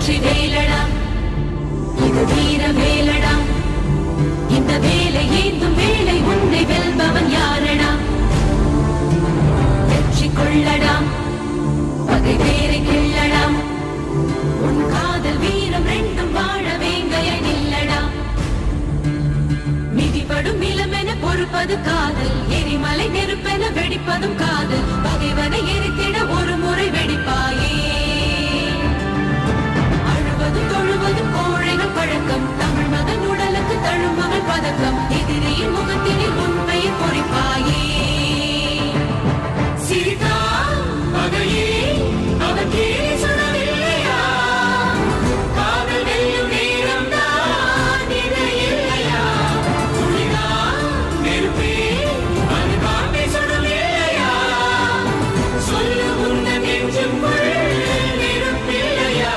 வெற்றி வேலடா இது வீர வேலடா இந்த வேலை ஏந்தும் வேலை உன்னை வெல்பவன் யாரடா வெற்றி கொள்ளடா பகை வேரை கிள்ளடா உன் காதல் வீரம் ரெண்டும் வாழ வேங்கைய நில்லடா மிதிப்படும் இளமென பொறுப்பது காதல் எரிமலை நெருப்பென வெடிப்பதும்